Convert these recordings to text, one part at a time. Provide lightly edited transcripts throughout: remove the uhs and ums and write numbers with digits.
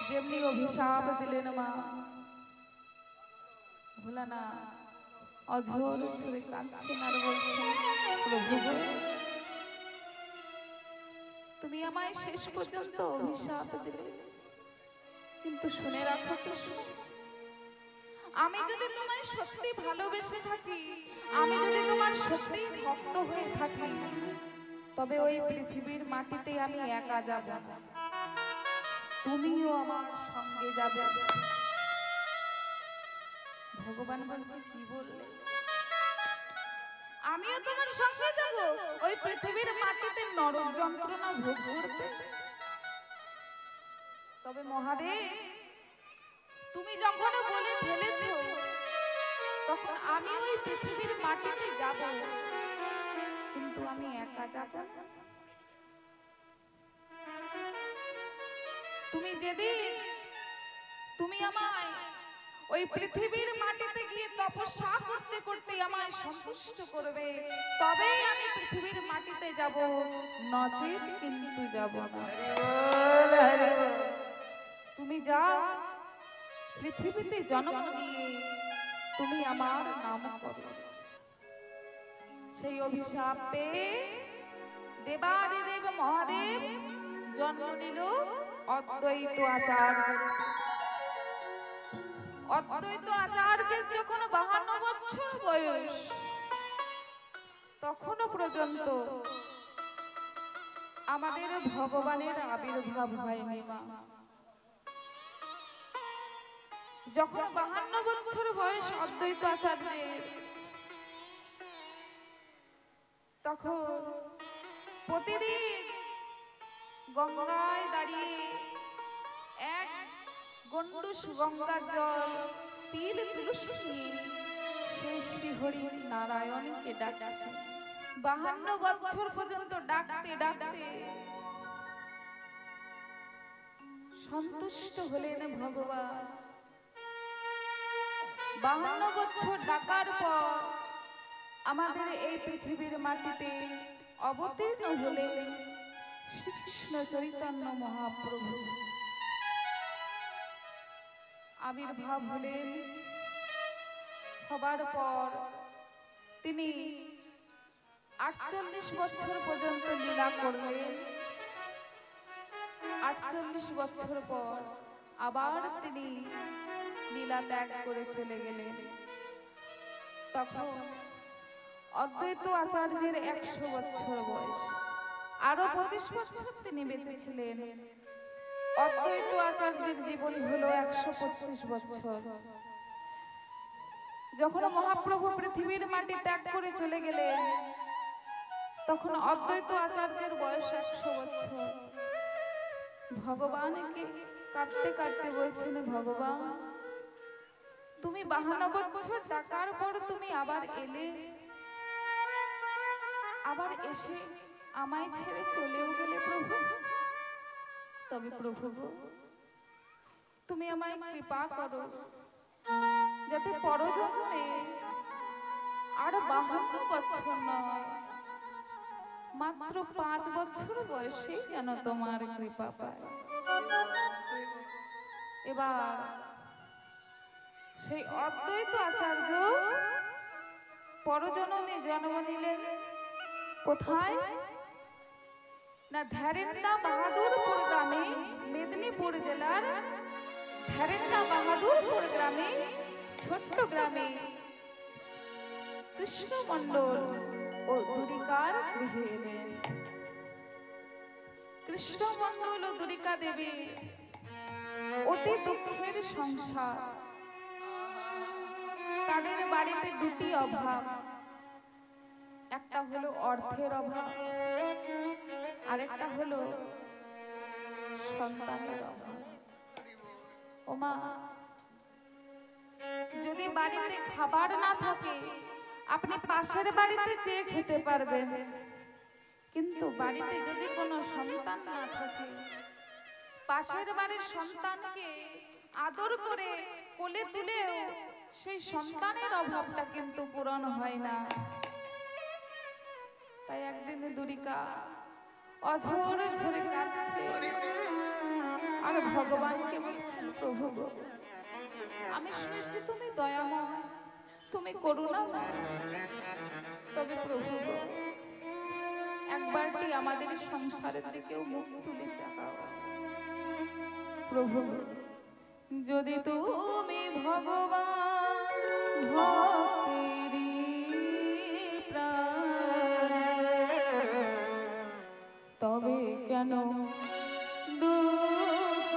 যেমনি অভিশাপ দিলেন মা, ভোলা না অঝোর সুরে কাঁদছেন আর বলছেন, প্রভু তুমি আমায় শেষ পর্যন্ত অভিশাপ দিলে, কিন্তু শুনে রাখো কৃষ্ণ, আমি যদি তোমায় সত্যি ভালোবেসে থাকি, আমি যদি তোমার সত্যি ভক্ত হয়ে থাকি, তবে ওই পৃথিবীর মাটিতে আমি একা যাব না, তুমিও আমার সঙ্গে যাবে। ভগবান বলছে, কি বললে? আমিও তোমার সঙ্গে যাব ওই পৃথিবীর মাটিতে নরক যন্ত্রণা ভোগ করতে। তবে মহাদেব, তুমি যখন বলে ফেলেছো, তখন আমি ওই পৃথিবীর মাটিতে যাব, কিন্তু আমি একা যাব না। তুমি যেদিন তুমি আমায় ওই পৃথিবীর মাটিতে গিয়ে তপস্যা করতে করতে আমায় সন্তুষ্ট করবে, তবে আমি পৃথিবীর মাটিতে যাব, নচেত কিন্তু যাব না। তুমি যাও পৃথিবীতে জন্ম নিয়ে তুমি আমার নাম করো। সেই অভিশাপ পেয়ে দেবাদিদেব মহাদেব জন্ম নিল অদ্বৈত আচার্য। অদ্বৈত আচার্যের যখন 52 বছর বয়স, তখনও পর্যন্ত আমাদের ভগবানের আবির্ভাব হয়নি মা। যখন 52 বছর বয়স অদ্বৈত আচার্যের, তখন প্রতিদিন গঙ্গায় দাঁড়িয়ে এক গন্ডুষ গঙ্গার জল তিল তুলসী নিয়ে সেই শ্রীহরি নারায়ণকে ডাকছে। 52 বছর পর্যন্ত ডাকতে ডাকতে সন্তুষ্ট হলেন ভগবান। 52 বছর ডাকার পর আমাদের এই পৃথিবীর মাটিতে অবতীর্ণ হলেন শ্রীকৃষ্ণ চৈতন্য মহাপ্রভু। আবির্ভাব হলেন, হবার পর তিনি 48 বছর পর্যন্ত লীলা করলেন। 48 বছর পর আবার তিনি লীলা ত্যাগ করে চলে গেলেন। তখন অদ্বৈত আচার্যের 100 বছর বয়স, আরো 25 বছর তিনি বেঁচে ছিলেন। অদ্বৈত আচার্যের জীবন হলো 125 বছর। যখন মহাপ্রভু পৃথিবীর মাটি ত্যাগ করে চলে গেলেন, তখন অদ্বৈত আচার্যের বয়স 100 বছর। ভগবানকে কাঁদতে কাঁদতে বলছেন, ভগবান তুমি 52 বছর ডাকার পর তুমি আবার এলে, আবার এসে আমায় ছেড়ে চলেও গেলে প্রভু। তবে প্রভু তুমি আমায় কৃপা করো, যাতে পরজন্মে আর 52 বছর নয়, মাত্র 5 বছর বয়সেই যেন তোমার কৃপা পায়। এবার সেই অদ্বৈত আচার্য পরজন্মে জন্ম নিলেন কোথায় না, ধারেন্দা বাহাদুরপুর গ্রামে, মেদিনীপুর জেলার ধারেন্দা বাহাদুরপুর গ্রামে, ছোট্ট গ্রামে কৃষ্ণ মণ্ডল ও দুরিকার গৃহে এলেন। কৃষ্ণ মণ্ডল ও দুরিকা দেবী অতি দুঃখের সংসার। তাদের বাড়িতে দুটি অভাব, একটা হলো অর্থের অভাব, আরেকটা হলো সন্তানের অভাব। ওমা, যদি বাড়িতে খাবার না থাকে আপনি পাশের বাড়িতে চেয়ে খেতে পারবেন, কিন্তু বাড়িতে যদি কোনো সন্তান না থাকে, পাশের বাড়ির সন্তানকে আদর করে কোলে তুলেও সেই সন্তানের অভাবটা কিন্তু পূরণ হয় না। তাই একদিন দুরিকা অঝোর ঝরে কাঁদছে আর ভগবানকে বলছেন, প্রভু গো, আমি শুনেছি তুমি দয়াময়, তুমি করুণাময়, তবে প্রভু গো, একবারটি আমাদের সংসারের দিকেও মুখ তুলে চাও। প্রভু যদি তুমি ভগবান ভক্তেরি প্রাণ, তবে কেন দুঃখ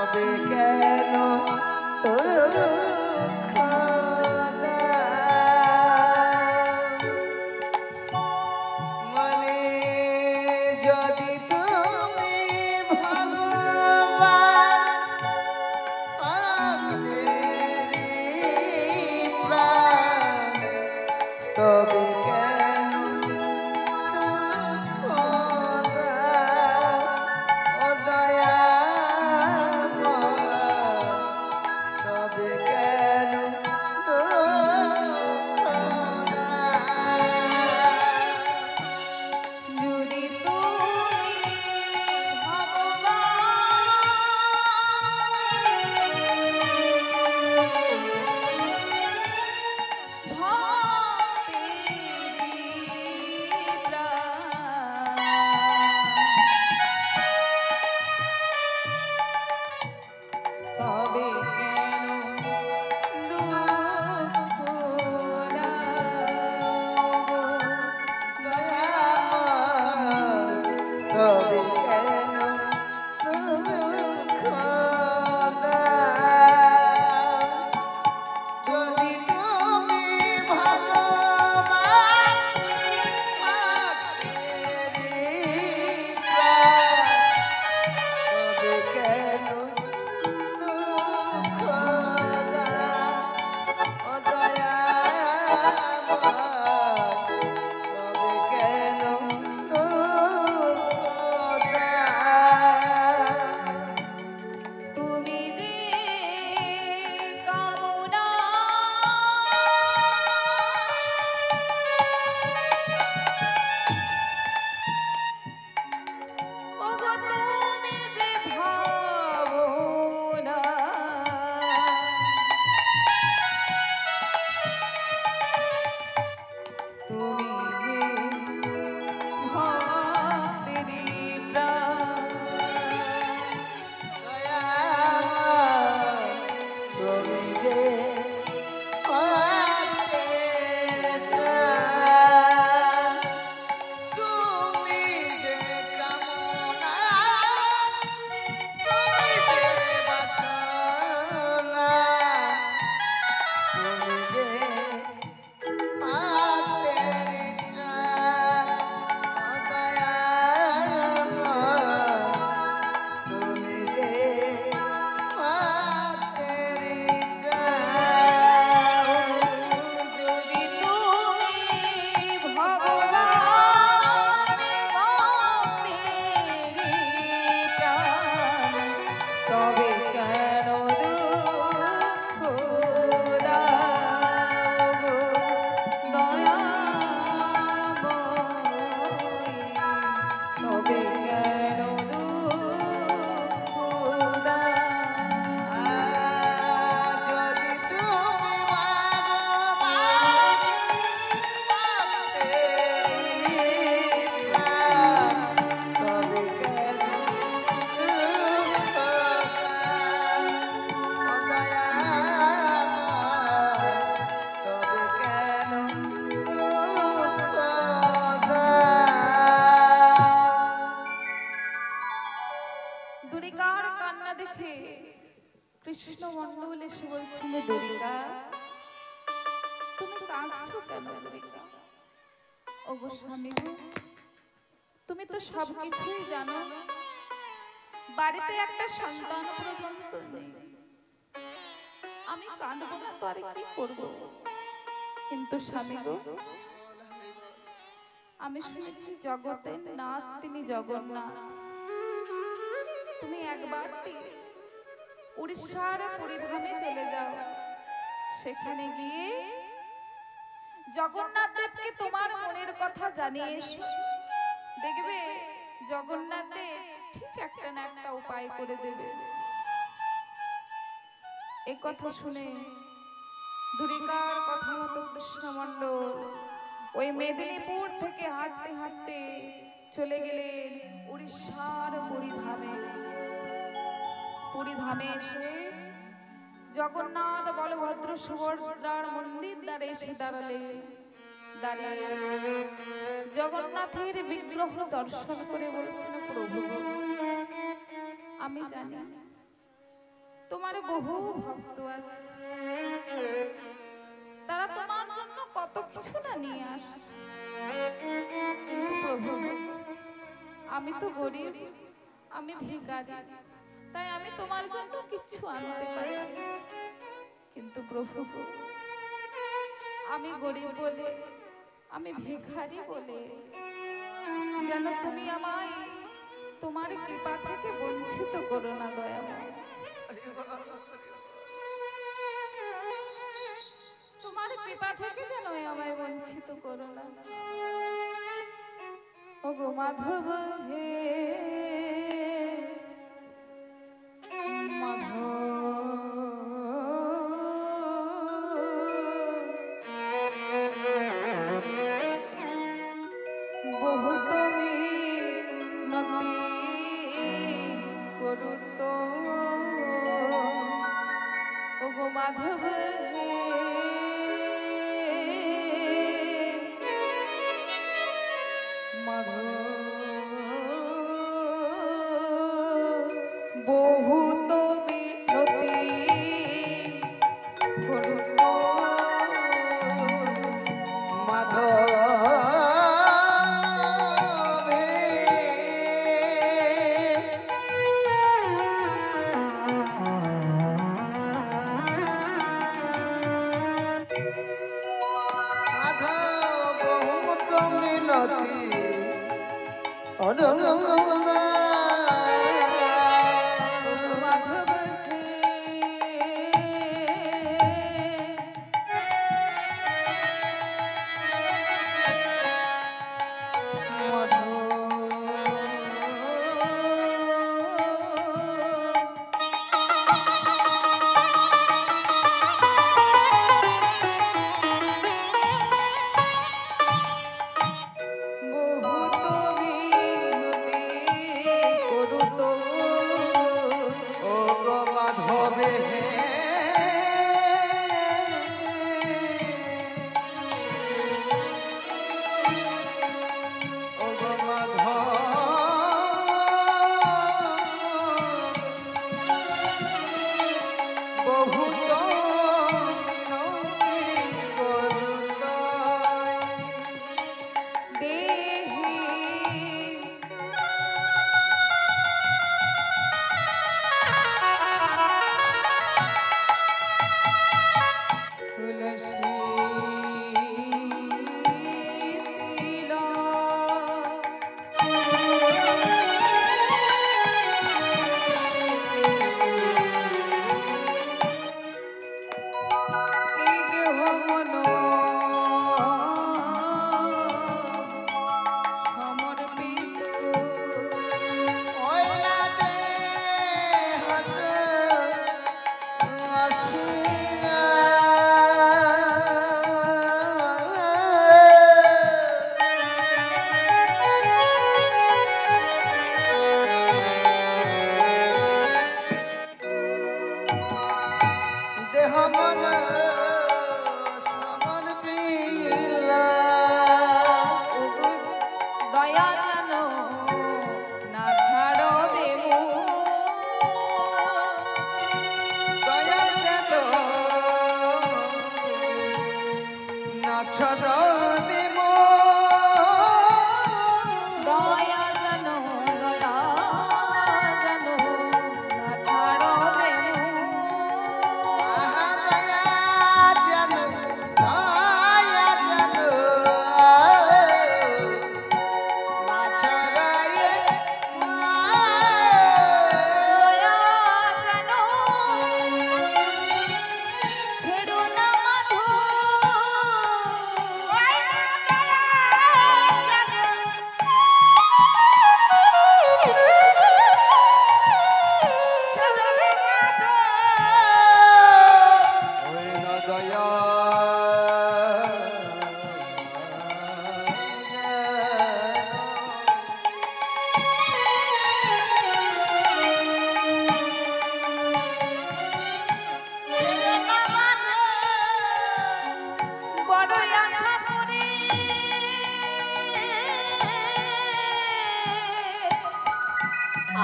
তবে কেন তবে কেন ও দয়াময়, তবে কেন যদি তুমি তবে কেন দুঃখ তবে কেন দুঃখ যদি তুমি ভগবান তবে কেন দুঃখ ও দয়াময়, তবে কেন তুমি যে কামনা ওগো তুমি যে ভাবনা, তুমি যে ভক্তেরি প্রাণ, তুমি যে তুমি যে কামনা, তুমি যে বাসনা, তুমি যে তুমি যে যদি তুমি ভগবান ভক্তেরি প্রাণ, তবে কেন দুঃখ দাও গো দয়াময়, তবে কেন দুঃখ দাও। যদি তুমি ভগবান তবে কেন দুঃখ ও দয়াময়, তবে কেন দুঃখ দুর্গার কান্না দেখে কৃষ্ণ মণ্ডল এসে বলছিল, দুর্গা তুমি কাঁদছো কেন দুর্গা? ওগো স্বামী গো, তুমি তো সবকিছুই জানো, বাড়িতে একটা সন্তান পর্যন্ত নেই, আমি কাঁদবো না তো আর কি করবো? কিন্তু স্বামী গো, আমি শুনেছি জগতের নাথ তিনি জগন্নাথ, তুমি একবারটি উড়িষ্যার পুরীধামে চলে যাও, সেখানে গিয়ে জগন্নাথ দেবকে তোমার মনের কথা জানিয়ে এসো, দেখবে জগন্নাথ দেব ঠিক একটা না একটা উপায় করে দেবে। এই কথা শুনে দুরিকার কথা মতো কৃষ্ণমণ্ডল ওই মেদিনীপুর থেকে হাঁটতে হাঁটতে চলে গেলেন উড়িষ্যার পুরীধামে। পুরীধামে এসে জগন্নাথ বলভদ্র সুভদ্রার মন্দির দ্বারে এসে দাঁড়ালেন। দাঁড়িয়ে জগন্নাথের বিগ্রহ দর্শন করে বলছেন, প্রভু আমি জানি তোমার বহু ভক্ত আছে, তারা তোমার জন্য কত কিছু না নিয়ে আসে, কিন্তু প্রভু আমি তো গরিব, আমি ভিখারি, তাই আমি তোমার জন্য কিছু আনতে পারি না। কিন্তু প্রভু আমি গরিব বলে, আমি ভিখারি বলে যেন তুমি আমায় তোমার কৃপা থেকে বঞ্চিত করো না দয়াময়। তোমার কৃপা থেকে যেন আমায় বঞ্চিত করো না। ওগো মাধব হে বহু তুমি নতি করুত, ওগো মাধব হে মাধব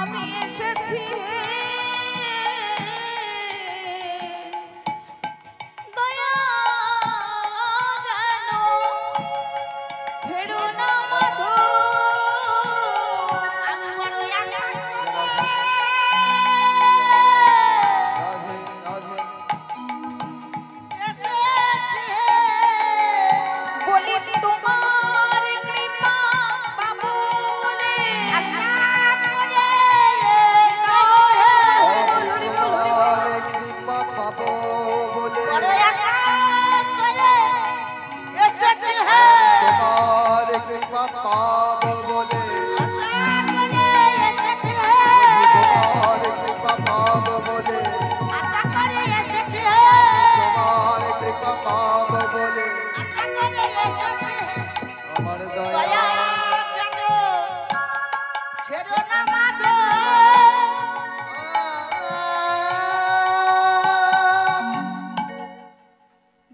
আমি এসেছি দয়া যেন ছেড়ো না মাধব। আমি বড় আশা এসেছি বলি তোমার কৃপা পাবো বলে আশা করে তোমার কৃপা পাবো বলে বড় আশা করে এসেছি হে তোমার কৃপা পাবো বলে আশা করে এসেছি হে তোমার কৃপা পাবো বলে আশা করে এসেছি হে তোমার কৃপা পাবো বলে আশা করে এসেছি হে আমার দয়া দয়া যেন ছেড়ো না মাধব।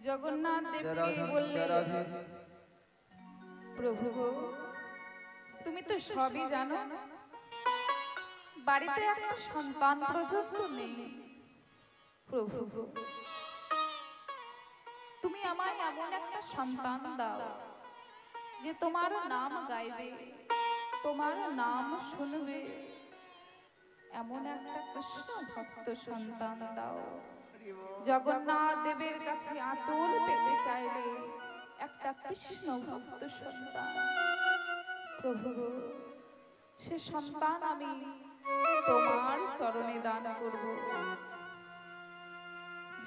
জগন্নাথ দেবকে বললেন প্রভু গো, তুমি তো সবই জানো, বাড়িতে একটা সন্তান প্রযুক্ত নেই। প্রভু গো, তুমি আমায় এমন একটা সন্তান দাও যে তোমার নাম গাইবে, তোমার নাম শুনবে, এমন একটা কৃষ্ণ ভক্ত সন্তান দাও। জগন্নাথ দেবের কাছে আঁচল পেতে চাইলে একটা কৃষ্ণ ভক্ত সন্তান। প্রভু গো, সে সন্তান আমি তোমার চরণে দান করব।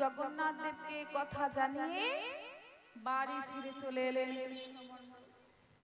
জগন্নাথ দেবকে কথা জানিয়ে বাড়ি ফিরে চলে এলেন কৃষ্ণ।